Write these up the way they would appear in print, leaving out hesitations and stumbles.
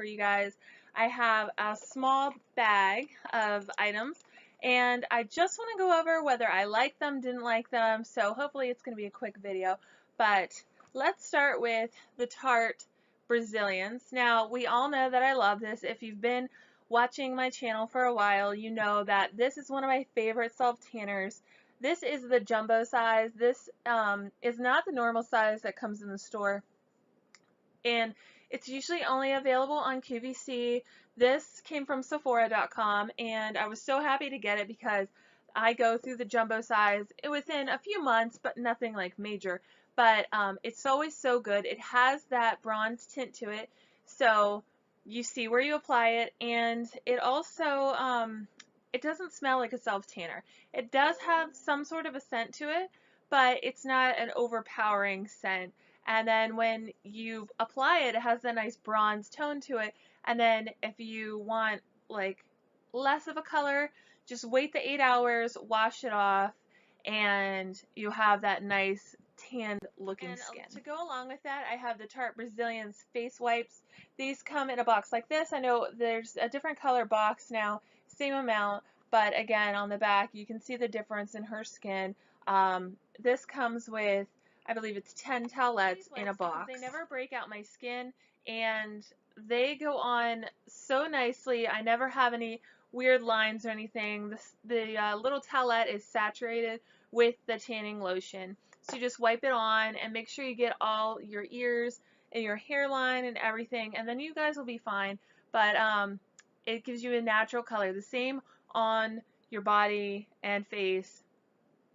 for you guys. I have a small bag of items and I just want to go over whether I like them, didn't like them, so hopefully it's going to be a quick video. But let's start with the Tarte Brazilians. Now, we all know that I love this. If you've been watching my channel for a while, you know that this is one of my favorite self-tanners. This is the jumbo size. This is not the normal size that comes in the store, and it's usually only available on QVC. This came from Sephora.com, and I was so happy to get it because I go through the jumbo size within a few months, but nothing like major. But it's always so good. It has that bronze tint to it, so you see where you apply it, and it also it doesn't smell like a self-tanner. It does have some sort of a scent to it, but it's not an overpowering scent. And then when you apply it, it has a nice bronze tone to it. And then if you want like less of a color, just wait the 8 hours, wash it off, and you have that nice tanned looking skin. To go along with that, I have the Tarte Brazilians face wipes. These come in a box like this. I know there's a different color box now, same amount, but again, on the back you can see the difference in her skin. This comes with, I believe it's 10 towelettes in a box. They never break out my skin, and they go on so nicely. I never have any weird lines or anything. The little towelette is saturated with the tanning lotion. So you just wipe it on and make sure you get all your ears and your hairline and everything, and then you guys will be fine. But it gives you a natural color. The same on your body and face.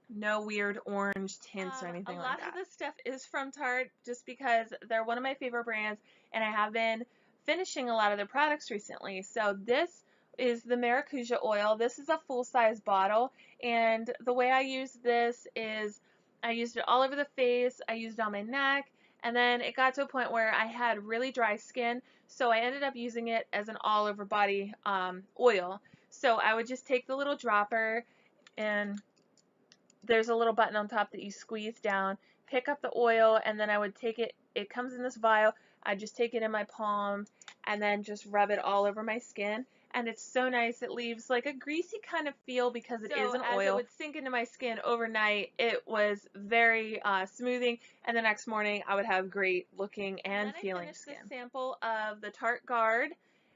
No weird orange tints or anything like that. A lot of this stuff is from Tarte just because they're one of my favorite brands, and I have been finishing a lot of their products recently. So this is the maracuja oil. This is a full-size bottle, and the way I use this is I used it all over the face, I used it on my neck, and then it got to a point where I had really dry skin, so I ended up using it as an all-over body oil. So I would just take the little dropper, and there's a little button on top that you squeeze down, pick up the oil, and then I would take it, it comes in this vial, I just take it in my palm and then just rub it all over my skin, and it's so nice. It leaves like a greasy kind of feel because it is an oil. As it would sink into my skin overnight, it was very smoothing, and the next morning I would have great looking and feeling skin. I finished this sample of the Tarte Guard,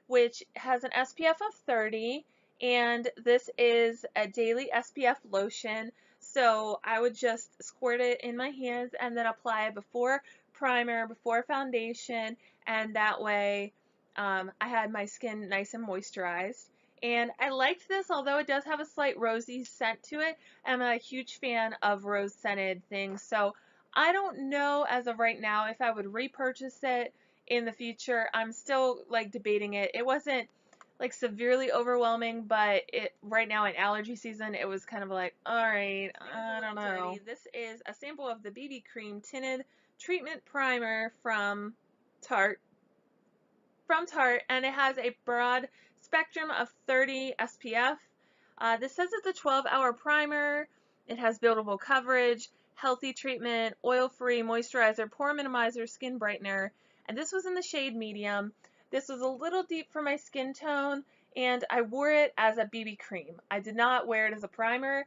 which has an SPF of 30, and this is a daily SPF lotion. So I would just squirt it in my hands and then apply it before primer, before foundation, and that way I had my skin nice and moisturized. And I liked this, although it does have a slight rosy scent to it. I'm a huge fan of rose scented things, so I don't know as of right now if I would repurchase it in the future. I'm still like debating it. It wasn't like severely overwhelming, but it right now in allergy season, it was kind of like, alright, I don't know. This is a sample of the BB Cream Tinted Treatment Primer from Tarte, and it has a broad spectrum of 30 SPF. This says it's a 12-hour primer. It has buildable coverage, healthy treatment, oil-free moisturizer, pore minimizer, skin brightener, and this was in the shade medium. This was a little deep for my skin tone, and I wore it as a BB cream. I did not wear it as a primer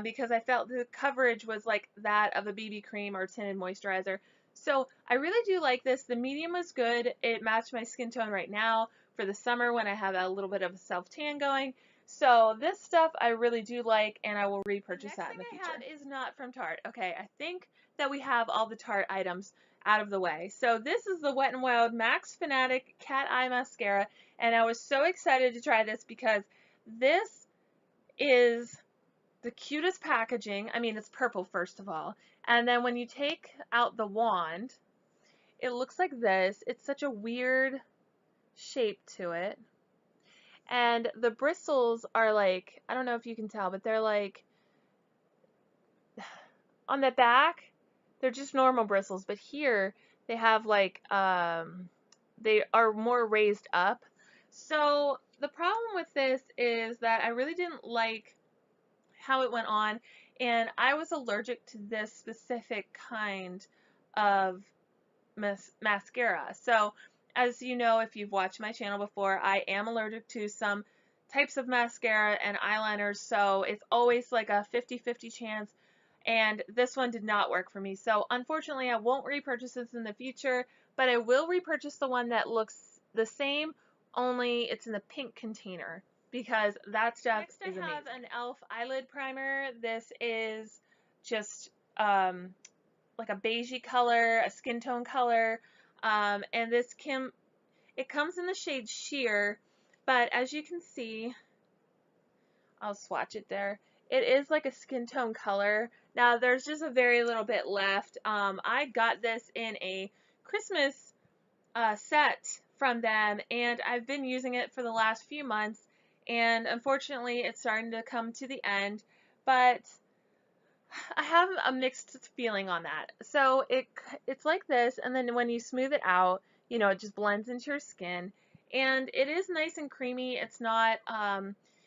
because I felt the coverage was like that of a BB cream or tinted moisturizer. So I really do like this. The medium was good. It matched my skin tone right now for the summer when I have a little bit of a self-tan going. So this stuff I really do like, and I will repurchase that in the future. Next thing I have is not from Tarte. Okay, I think that we have all the Tarte items out of the way. So this is the Wet n Wild Max Fanatic Cat Eye Mascara, and I was so excited to try this because this is the cutest packaging. I mean, it's purple first of all, and then when you take out the wand, it looks like this. It's such a weird shape to it, and the bristles are like, I don't know if you can tell, but they're like on the back they're just normal bristles, but here they have like they are more raised up. So the problem with this is that I really didn't like how it went on, and I was allergic to this specific kind of mascara. So as you know, if you've watched my channel before, I am allergic to some types of mascara and eyeliners, so it's always like a 50-50 chance, and this one did not work for me. So unfortunately, I won't repurchase this in the future, but I will repurchase the one that looks the same, only it's in the pink container, because that stuff is amazing. Next I have an E.L.F. eyelid primer. This is just like a beigey color, a skin tone color, and it comes in the shade Sheer, but as you can see, I'll swatch it there. It is like a skin tone color. Now there's just a very little bit left. I got this in a Christmas set from them, and I've been using it for the last few months, and unfortunately it's starting to come to the end, but I have a mixed feeling on that. So it's like this, and then when you smooth it out, you know, it just blends into your skin, and it is nice and creamy. It's not,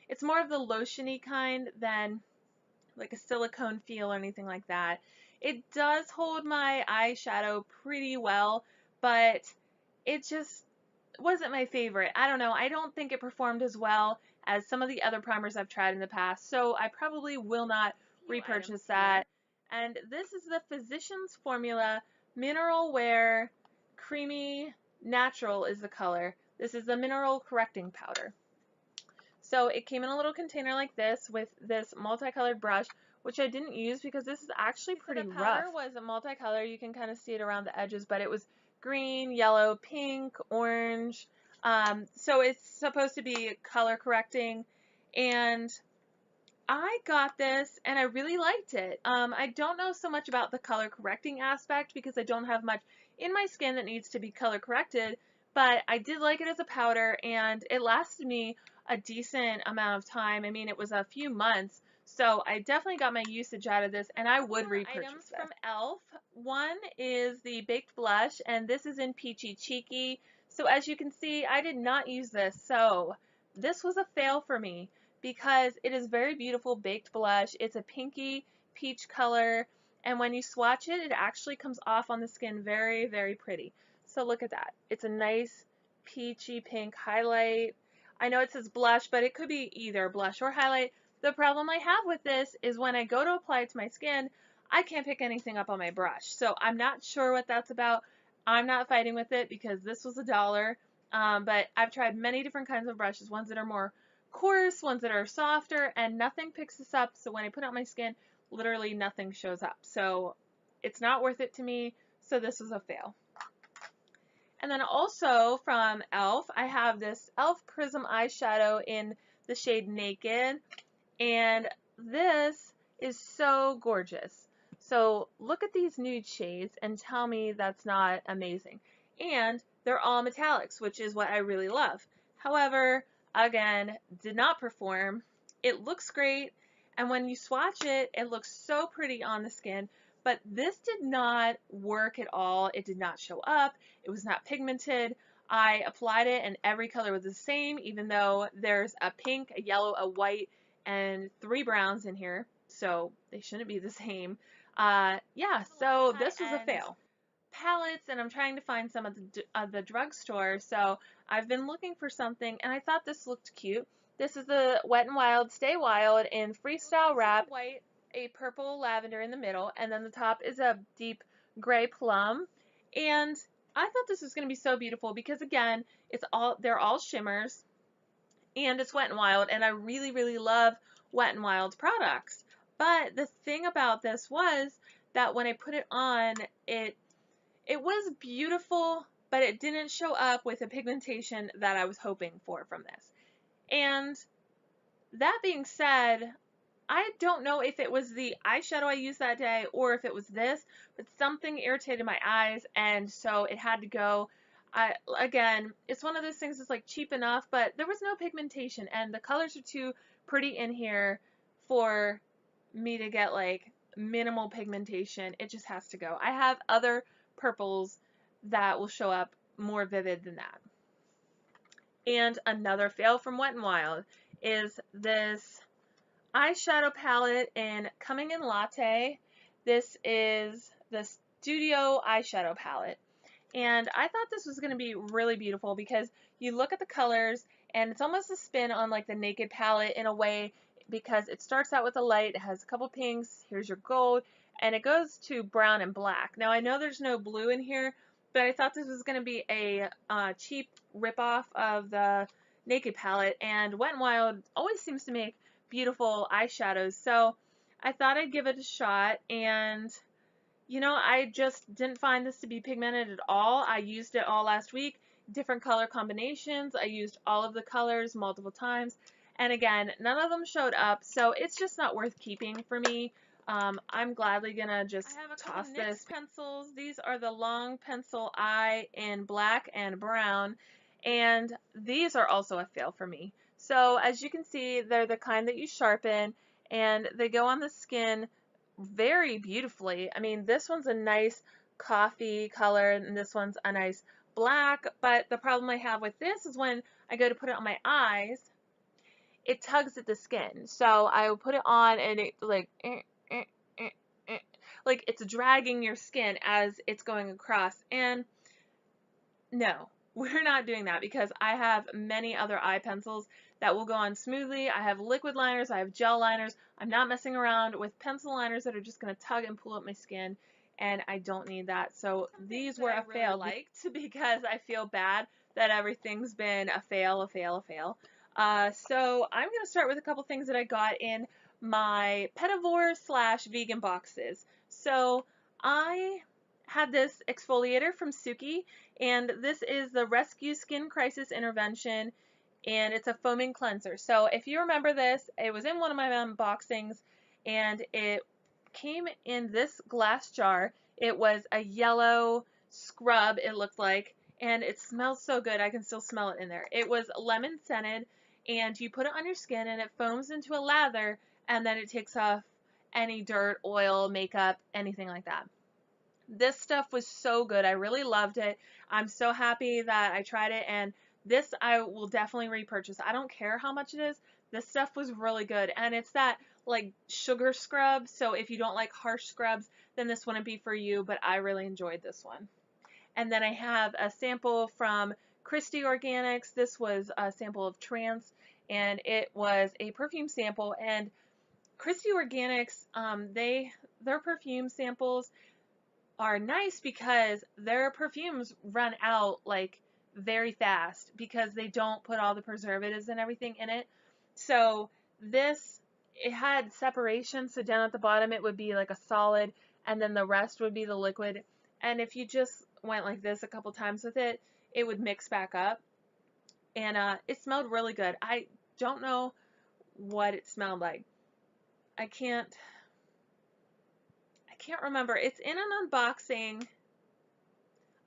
it's more of the lotiony kind than like a silicone feel or anything like that. It does hold my eyeshadow pretty well, but it just wasn't my favorite. I don't know. I don't think it performed as well as some of the other primers I've tried in the past, so I probably will not repurchase that. And this is the Physicians Formula Mineral Wear Creamy Natural is the color. This is the mineral correcting powder. So it came in a little container like this with this multicolored brush, which I didn't use because this is actually pretty rough. The powder was a multicolor. You can kind of see it around the edges, but it was green, yellow, pink, orange. So it's supposed to be color correcting, and I got this and I really liked it. I don't know so much about the color correcting aspect because I don't have much in my skin that needs to be color corrected, but I did like it as a powder, and it lasted me a decent amount of time. I mean, it was a few months, so I definitely got my usage out of this, and I would repurchase items this. From E.L.F. One is the Baked Blush, and this is in Peachy Cheeky. So as you can see, I did not use this, so this was a fail for me because it is very beautiful baked blush. It's a pinky peach color, and when you swatch it, it actually comes off on the skin very, very pretty. So look at that. It's a nice peachy pink highlight. I know it says blush, but it could be either blush or highlight. The problem I have with this is when I go to apply it to my skin, I can't pick anything up on my brush. So I'm not sure what that's about. I'm not fighting with it because this was $1. But I've tried many different kinds of brushes, ones that are more coarse, ones that are softer, and nothing picks this up. So when I put it on my skin, literally nothing shows up. So it's not worth it to me. So this was a fail. And then also from E.L.F., I have this E.L.F. Prism eyeshadow in the shade Naked, and this is so gorgeous. So look at these nude shades and tell me that's not amazing. And they're all metallics, which is what I really love. However, again, did not perform. It looks great, and when you swatch it, it looks so pretty on the skin, but this did not work at all. It did not show up. It was not pigmented. I applied it and every color was the same, even though there's a pink, a yellow, a white, and 3 browns in here, so they shouldn't be the same. Yeah, so this was a fail. Palettes, and I'm trying to find some at the drugstore, so I've been looking for something, and I thought this looked cute. This is the Wet n Wild Stay Wild in Freestyle Wrap, white, a purple lavender in the middle, and then the top is a deep gray plum. And I thought this was going to be so beautiful because, again, they're all shimmers, and it's Wet n Wild, and I really, really love Wet n Wild products. But the thing about this was that when I put it on, it was beautiful, but it didn't show up with the pigmentation that I was hoping for from this. And that being said, I don't know if it was the eyeshadow I used that day or if it was this, but something irritated my eyes, and so it had to go. Again, it's one of those things that's like cheap enough, but there was no pigmentation, and the colors are too pretty in here for me to get like minimal pigmentation. It just has to go. I have other purples that will show up more vivid than that. And another fail from Wet n Wild is this eyeshadow palette in Coming in Latte. This is the Studio eyeshadow palette, And I thought this was going to be really beautiful because you look at the colors and it's almost a spin on like the Naked palette in a way, because it starts out with a light, it has a couple pinks, here's your gold, and it goes to brown and black. Now I know there's no blue in here, but I thought this was going to be a cheap ripoff of the Naked palette, and Wet n Wild always seems to make beautiful eyeshadows, so I thought I'd give it a shot. And you know, I just didn't find this to be pigmented at all. I used it all last week, different color combinations. I used all of the colors multiple times. And again, none of them showed up, so it's just not worth keeping for me. I'm gladly gonna just toss this. Pencils. These are the long pencil eye in black and brown, and these are also a fail for me. So as you can see, they're the kind that you sharpen, and they go on the skin very beautifully. I mean, this one's a nice coffee color and this one's a nice black, but the problem I have with this is when I go to put it on my eyes, it tugs at the skin. So I will put it on and it like it's dragging your skin as it's going across. And no, we're not doing that because I have many other eye pencils that will go on smoothly. I have liquid liners, I have gel liners. I'm not messing around with pencil liners that are just going to tug and pull up my skin, and I don't need that. So these were a fail because I feel bad that everything's been a fail, a fail, a fail. So I'm going to start with a couple things that I got in my Petavore / vegan boxes. So I had this exfoliator from Suki, and this is the Rescue Skin Crisis Intervention, and it's a foaming cleanser. So if you remember this, it was in one of my unboxings, and it came in this glass jar. It was a yellow scrub, it looked like, and it smells so good. I can still smell it in there. It was lemon scented, and you put it on your skin, and it foams into a lather, and then it takes off any dirt, oil, makeup, anything like that. This stuff was so good. I really loved it. I'm so happy that I tried it, and this I will definitely repurchase. I don't care how much it is. This stuff was really good, and it's that like sugar scrub, so if you don't like harsh scrubs, then this wouldn't be for you, but I really enjoyed this one. And then I have a sample from Christie Organics. This was a sample of Trance, and it was a perfume sample. And Christie Organics, their perfume samples are nice because their perfumes run out like very fast because they don't put all the preservatives and everything in it. So this, it had separation, so down at the bottom it would be like a solid and then the rest would be the liquid. And if you just went like this a couple times with it, it would mix back up. And it smelled really good. I don't know what it smelled like. I can't remember. It's in an unboxing.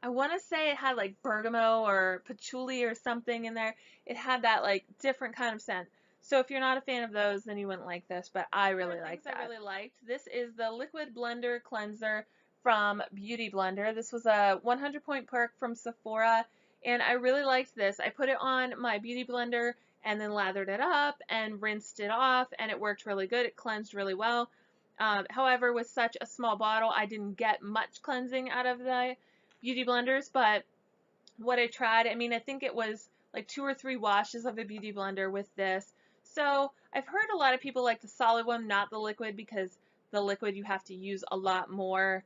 I want to say it had like bergamot or patchouli or something in there. It had that like different kind of scent. So if you're not a fan of those, then you wouldn't like this, but I really like that. I really liked. This is the Liquid Blender Cleanser from Beauty Blender. This was a 100-point perk from Sephora, and I really liked this. I put it on my Beauty Blender and then lathered it up and rinsed it off, and it worked really good. It cleansed really well. However, with such a small bottle, I didn't get much cleansing out of the Beauty Blenders, but what I tried, I mean, I think it was like 2 or 3 washes of a Beauty Blender with this. So I've heard a lot of people like the solid one, not the liquid, because the liquid you have to use a lot more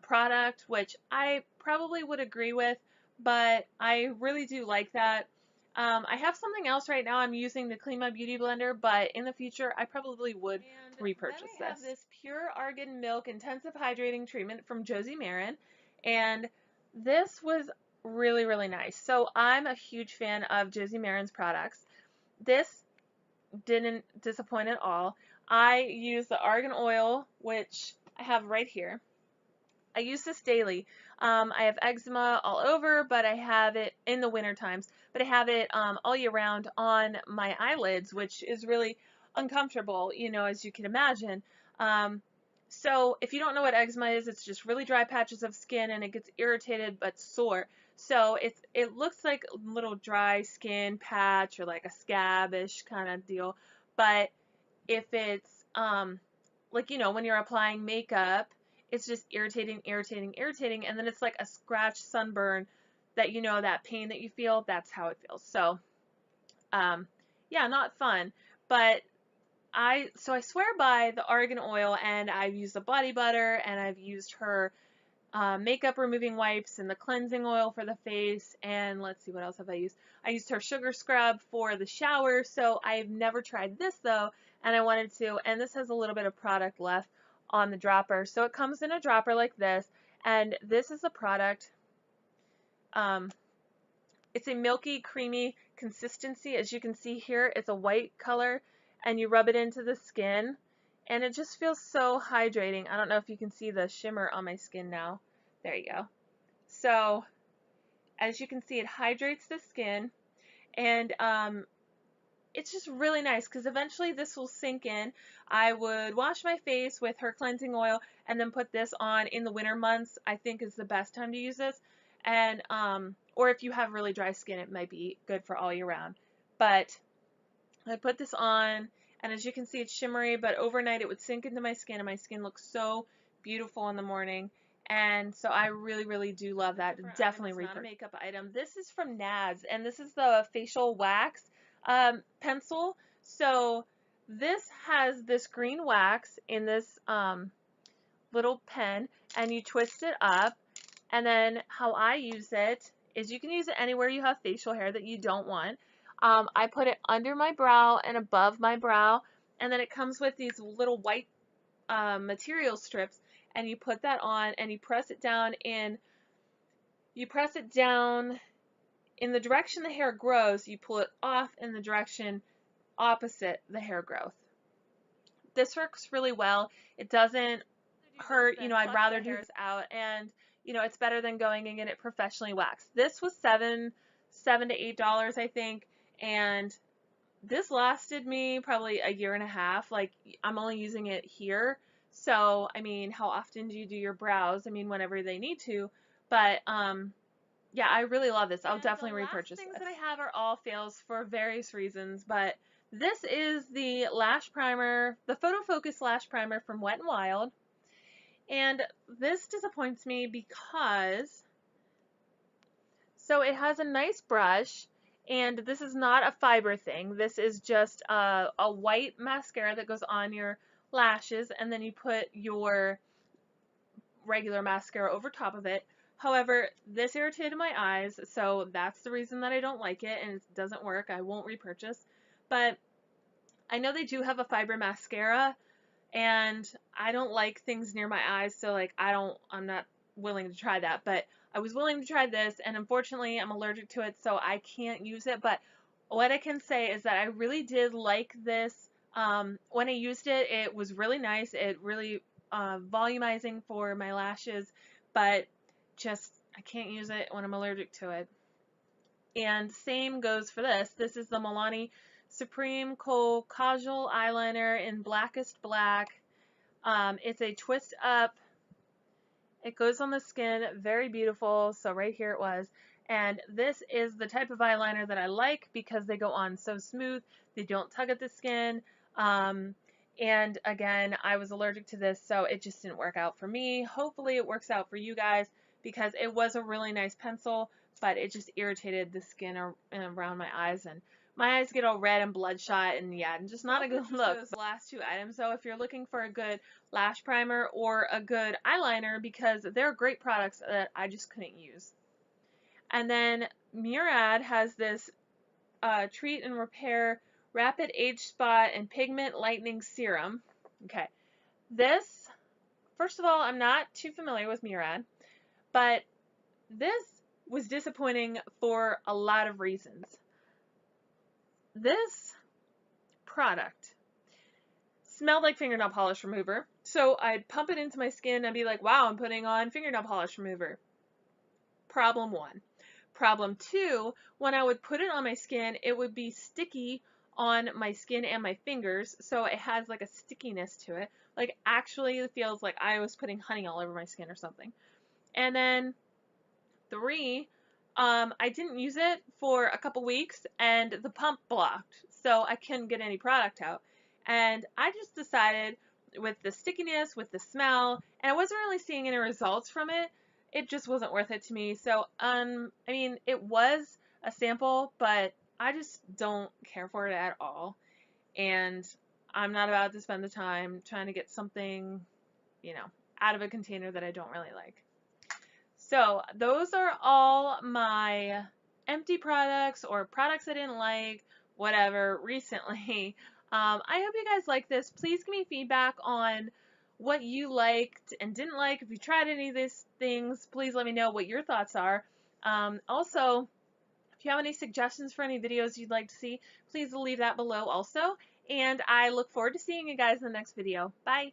product, which I probably would agree with, but I really do like that. I have something else right now I'm using to clean my Beauty Blender, but in the future I probably would repurchase this. I have this Pure Argan Milk Intensive Hydrating Treatment from Josie Maran, and this was really, really nice. So I'm a huge fan of Josie Maran's products. This didn't disappoint at all. I use the argan oil, which I have right here. I use this daily. I have eczema all over, but I have it in the winter times, but I have it all year round on my eyelids, which is really uncomfortable, you know, as you can imagine. So if you don't know what eczema is, it's just really dry patches of skin and it gets irritated but sore. So it looks like a little dry skin patch or like a scabbish kind of deal. But if it's like, you know, when you're applying makeup, it's just irritating, irritating, irritating, and then it's like a scratch sunburn that, you know, that pain that you feel, that's how it feels. So, yeah, not fun. But so I swear by the argan oil, and I've used the body butter, and I've used her makeup removing wipes and the cleansing oil for the face, and let's see, what else have I used? I used her sugar scrub for the shower. So I've never tried this though, and I wanted to, and this has a little bit of product left on the dropper. So it comes in a dropper like this, and this is a product, um, it's a milky, creamy consistency. As you can see here, it's a white color, and you rub it into the skin, and it just feels so hydrating. I don't know if you can see the shimmer on my skin now. There you go. So, as you can see, it hydrates the skin, and it's just really nice because eventually this will sink in. I would wash my face with her cleansing oil and then put this on in the winter months. I think is the best time to use this. And or if you have really dry skin, it might be good for all year round. But I put this on, and as you can see, it's shimmery, but overnight it would sink into my skin, and my skin looks so beautiful in the morning. And so I really, really do love that. Definitely repurchase. Not a makeup item. This is from Nads, and this is the facial wax pencil. So this has this green wax in this little pen, and you twist it up. And then how I use it is, you can use it anywhere you have facial hair that you don't want. I put it under my brow and above my brow, and then it comes with these little white material strips, and you put that on and you press it down in the direction the hair grows. You pull it off in the direction opposite the hair growth. This works really well. It doesn't hurt. You know, I'd rather do this out, and you know, it's better than going and getting it professionally waxed. This was $7 to $8, I think, and this lasted me probably a year and a half. Like, I'm only using it here. So, I mean, how often do you do your brows? I mean, whenever they need to. But, yeah, I really love this. I'll definitely repurchase this. The things that I have are all fails for various reasons, but this is the lash primer, the Photo Focus Lash Primer from Wet n Wild. And this disappoints me because, so it has a nice brush, and this is not a fiber thing. This is just a white mascara that goes on your lashes, and then you put your regular mascara over top of it. However, this irritated my eyes, so that's the reason that I don't like it, and it doesn't work. I won't repurchase. But I know they do have a fiber mascara, and I don't like things near my eyes, so like I'm not willing to try that. But I was willing to try this, and unfortunately I'm allergic to it, so I can't use it. But what I can say is that I really did like this. When I used it, it was really nice. It really volumizing for my lashes, but just I can't use it when I'm allergic to it. And same goes for this. This is the Milani Supreme Kohl Kajal Eyeliner in Blackest Black. It's a twist up. It goes on the skin, very beautiful. So right here it was. And this is the type of eyeliner that I like because they go on so smooth. They don't tug at the skin. And again, I was allergic to this, so it just didn't work out for me. Hopefully it works out for you guys, because it was a really nice pencil, but it just irritated the skin around my eyes, and my eyes get all red and bloodshot, and yeah, just not a good look. Those last two items, though, if you're looking for a good lash primer or a good eyeliner, because they're great products that I just couldn't use. And then Murad has this Treat and Repair Rapid Age Spot and Pigment Lightening Serum. Okay, this, first of all, I'm not too familiar with Murad, but this was disappointing for a lot of reasons. This product smelled like fingernail polish remover, so I'd pump it into my skin and be like, wow, I'm putting on fingernail polish remover. Problem one. Problem two, when I would put it on my skin, it would be sticky on my skin and my fingers, so it has like a stickiness to it. Like, actually it feels like I was putting honey all over my skin or something. And then three, I didn't use it for a couple weeks, and the pump blocked, so I couldn't get any product out. And I just decided, with the stickiness, with the smell, and I wasn't really seeing any results from it. It just wasn't worth it to me. So, I mean, it was a sample, but I just don't care for it at all. And I'm not about to spend the time trying to get something, you know, out of a container that I don't really like. So those are all my empty products or products I didn't like, whatever, recently. I hope you guys like this. Please give me feedback on what you liked and didn't like. If you tried any of these things, please let me know what your thoughts are. Also, if you have any suggestions for any videos you'd like to see, please leave that below also. And I look forward to seeing you guys in the next video. Bye!